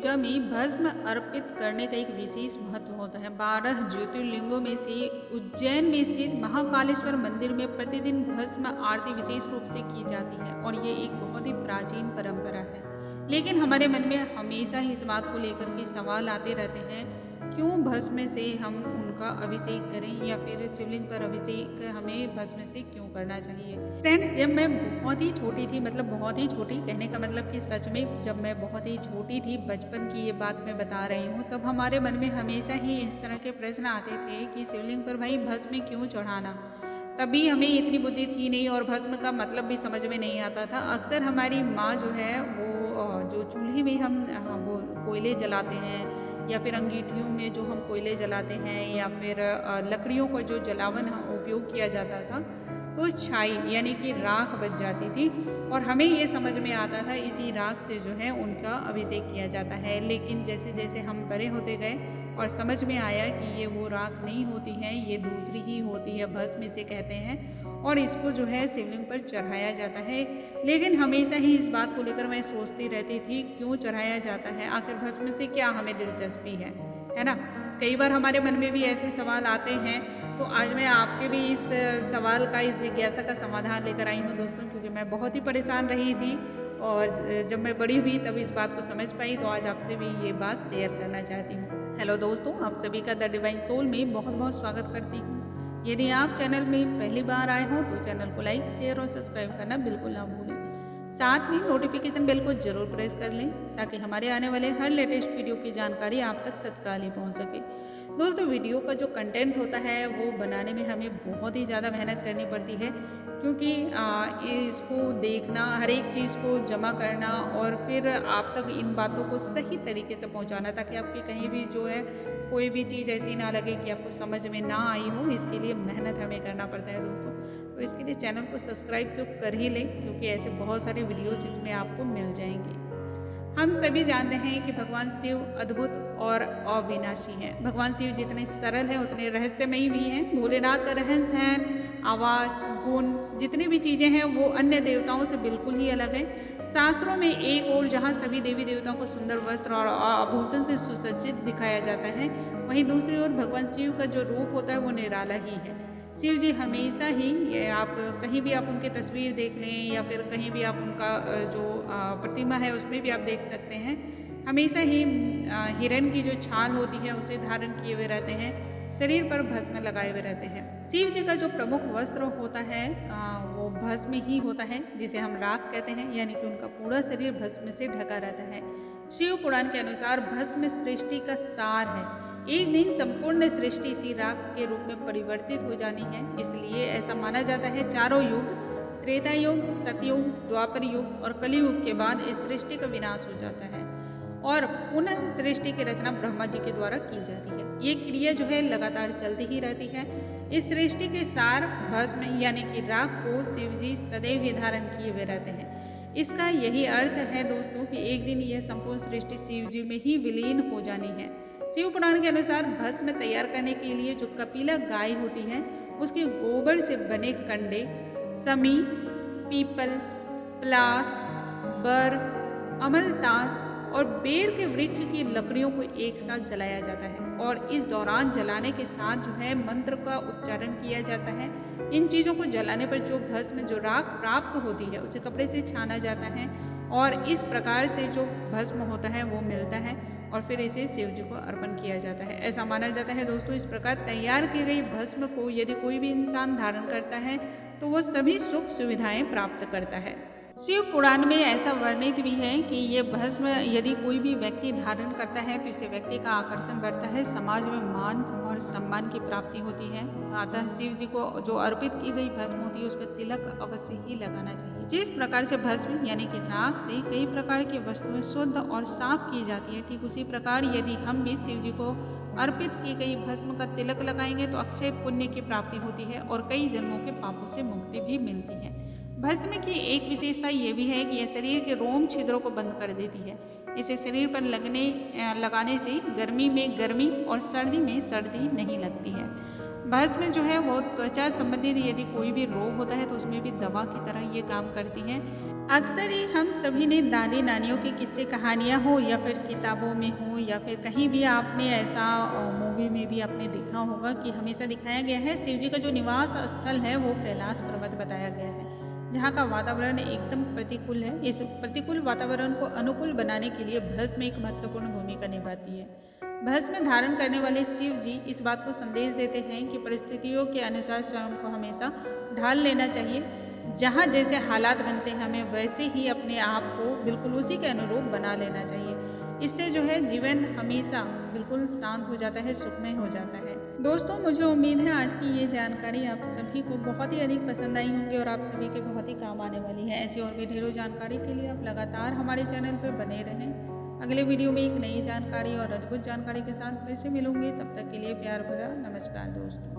पूजा में भस्म अर्पित करने का एक विशेष महत्व होता है। 12 ज्योतिर्लिंगों में से उज्जैन में स्थित महाकालेश्वर मंदिर में प्रतिदिन भस्म आरती विशेष रूप से की जाती है और ये एक बहुत ही प्राचीन परंपरा है। लेकिन हमारे मन में हमेशा ही इस बात को लेकर के सवाल आते रहते हैं, क्यों भस्म से हम उनका अभिषेक करें या फिर शिवलिंग पर अभिषेक हमें भस्म से क्यों करना चाहिए। फ्रेंड्स, जब मैं बहुत ही छोटी थी, मतलब बहुत ही छोटी कहने का मतलब कि सच में जब मैं बहुत ही छोटी थी, बचपन की ये बात मैं बता रही हूँ, तब हमारे मन में हमेशा ही इस तरह के प्रश्न आते थे कि शिवलिंग पर भाई भस्म क्यों चढ़ाना। तभी हमें इतनी बुद्धि थी नहीं और भस्म का मतलब भी समझ में नहीं आता था। अक्सर हमारी माँ जो है वो जो चूल्हे में हम वो कोयले जलाते हैं या फिर अंगीठियों में जो हम कोयले जलाते हैं या फिर लकड़ियों का जो जलावन उपयोग किया जाता था, तो छाई यानी कि राख बच जाती थी और हमें ये समझ में आता था इसी राख से जो है उनका अभिषेक किया जाता है। लेकिन जैसे जैसे हम बड़े होते गए और समझ में आया कि ये वो राख नहीं होती है, ये दूसरी ही होती है, भस्म इसे कहते हैं और इसको जो है शिवलिंग पर चढ़ाया जाता है। लेकिन हमेशा ही इस बात को लेकर मैं सोचती रहती थी, क्यों चढ़ाया जाता है, आखिर भस्म से क्या हमें दिलचस्पी है ना। कई बार हमारे मन में भी ऐसे सवाल आते हैं, तो आज मैं आपके भी इस सवाल का, इस जिज्ञासा का समाधान लेकर आई हूँ दोस्तों, क्योंकि मैं बहुत ही परेशान रही थी और जब मैं बड़ी हुई तब इस बात को समझ पाई, तो आज आपसे भी ये बात शेयर करना चाहती हूँ। हेलो दोस्तों, आप सभी का द डिवाइन सोल में बहुत बहुत स्वागत करती हूँ। यदि आप चैनल में पहली बार आए हो तो चैनल को लाइक, शेयर और सब्सक्राइब करना बिल्कुल ना भूलें। साथ में नोटिफिकेशन बेल को जरूर प्रेस कर लें ताकि हमारे आने वाले हर लेटेस्ट वीडियो की जानकारी आप तक तत्काल ही पहुंच सके। दोस्तों, वीडियो का जो कंटेंट होता है वो बनाने में हमें बहुत ही ज़्यादा मेहनत करनी पड़ती है, क्योंकि इसको देखना, हर एक चीज़ को जमा करना और फिर आप तक इन बातों को सही तरीके से पहुंचाना, ताकि आपकी कहीं भी जो है कोई भी चीज़ ऐसी ना लगे कि आपको समझ में ना आई हो। इसके लिए मेहनत हमें करना पड़ता है दोस्तों। तो इसके लिए चैनल को सब्सक्राइब तो कर ही लें, क्योंकि ऐसे बहुत सारे वीडियोज़ इसमें आपको मिल जाएंगे। हम सभी जानते हैं कि भगवान शिव अद्भुत और अविनाशी हैं। भगवान शिव जितने सरल हैं उतने रहस्यमयी भी हैं। भोलेनाथ का रहन सहन, आवास, गुण, जितनी भी चीज़ें हैं वो अन्य देवताओं से बिल्कुल ही अलग हैं। शास्त्रों में एक ओर जहाँ सभी देवी देवताओं को सुंदर वस्त्र और आभूषण से सुसज्जित दिखाया जाता है, वहीं दूसरी ओर भगवान शिव का जो रूप होता है वो निराला ही है। शिव जी हमेशा ही, ये आप कहीं भी आप उनकी तस्वीर देख लें या फिर कहीं भी आप उनका जो प्रतिमा है उसमें भी आप देख सकते हैं, हमेशा ही हिरण की जो छाल होती है उसे धारण किए हुए रहते हैं, शरीर पर भस्म लगाए हुए रहते हैं। शिव जी का जो प्रमुख वस्त्र होता है वो भस्म ही होता है, जिसे हम राख कहते हैं, यानी कि उनका पूरा शरीर भस्म से ढका रहता है। शिव पुराण के अनुसार भस्म सृष्टि का सार है। एक दिन संपूर्ण सृष्टि इसी राख के रूप में परिवर्तित हो जानी है, इसलिए ऐसा माना जाता है चारों युग, त्रेता युग, सतयुग, द्वापर युग और कलियुग के बाद इस सृष्टि का विनाश हो जाता है और पुनः सृष्टि की रचना ब्रह्मा जी के द्वारा की जाती है। ये क्रिया जो है लगातार चलती ही रहती है। इस सृष्टि के सार भस्म यानी कि राख को शिव जी सदैव ही धारण किए हुए रहते हैं। इसका यही अर्थ है दोस्तों कि एक दिन यह संपूर्ण सृष्टि शिव जी में ही विलीन हो जानी है। शिव पुराण के अनुसार भस्म तैयार करने के लिए जो कपिला गाय होती है उसके गोबर से बने कंडे, समी, पीपल, पलास, बर, अमलतास और बेर के वृक्ष की लकड़ियों को एक साथ जलाया जाता है और इस दौरान जलाने के साथ जो है मंत्र का उच्चारण किया जाता है। इन चीज़ों को जलाने पर जो भस्म, जो राख प्राप्त होती है उसे कपड़े से छाना जाता है और इस प्रकार से जो भस्म होता है वो मिलता है और फिर इसे शिव जी को अर्पण किया जाता है। ऐसा माना जाता है दोस्तों, इस प्रकार तैयार की गई भस्म को यदि कोई भी इंसान धारण करता है तो वो सभी सुख सुविधाएं प्राप्त करता है। शिव पुराण में ऐसा वर्णित भी है कि ये भस्म यदि कोई भी व्यक्ति धारण करता है तो इससे व्यक्ति का आकर्षण बढ़ता है, समाज में मान और सम्मान की प्राप्ति होती है। अतः शिव जी को जो अर्पित की गई भस्म होती है उसका तिलक अवश्य ही लगाना चाहिए। जिस प्रकार से भस्म यानी कि राख से कई प्रकार की वस्तुएं शुद्ध और साफ की जाती है, ठीक उसी प्रकार यदि हम भी शिव जी को अर्पित की गई भस्म का तिलक लगाएंगे तो अक्षय पुण्य की प्राप्ति होती है और कई जन्मों के पापों से मुक्ति भी मिलती है। भस्म की एक विशेषता ये भी है कि यह शरीर के रोम छिद्रों को बंद कर देती है। इसे शरीर पर लगाने से गर्मी में गर्मी और सर्दी में सर्दी नहीं लगती है। भस्म जो है वो त्वचा संबंधित यदि कोई भी रोग होता है तो उसमें भी दवा की तरह ये काम करती हैं। अक्सर ही हम सभी ने दादी नानियों की किस्से कहानियाँ हो या फिर किताबों में हो या फिर कहीं भी आपने ऐसा मूवी में भी आपने देखा होगा कि हमेशा दिखाया गया है शिव जी का जो निवास स्थल है वो कैलाश पर्वत बताया गया है, जहाँ का वातावरण एकदम प्रतिकूल है। इस प्रतिकूल वातावरण को अनुकूल बनाने के लिए भस्म एक महत्वपूर्ण भूमिका निभाती है। भस्म धारण करने वाले शिव जी इस बात को संदेश देते हैं कि परिस्थितियों के अनुसार स्वयं को हमेशा ढाल लेना चाहिए। जहाँ जैसे हालात बनते हैं हमें वैसे ही अपने आप को बिल्कुल उसी के अनुरूप बना लेना चाहिए। इससे जो है जीवन हमेशा बिल्कुल शांत हो जाता है, सुखमय हो जाता है। दोस्तों, मुझे उम्मीद है आज की ये जानकारी आप सभी को बहुत ही अधिक पसंद आई होंगी और आप सभी के बहुत ही काम आने वाली है। ऐसी और भी ढेरों जानकारी के लिए आप लगातार हमारे चैनल पर बने रहें। अगले वीडियो में एक नई जानकारी और अद्भुत जानकारी के साथ फिर से मिलूंगी। तब तक के लिए प्यार भरा नमस्कार दोस्तों।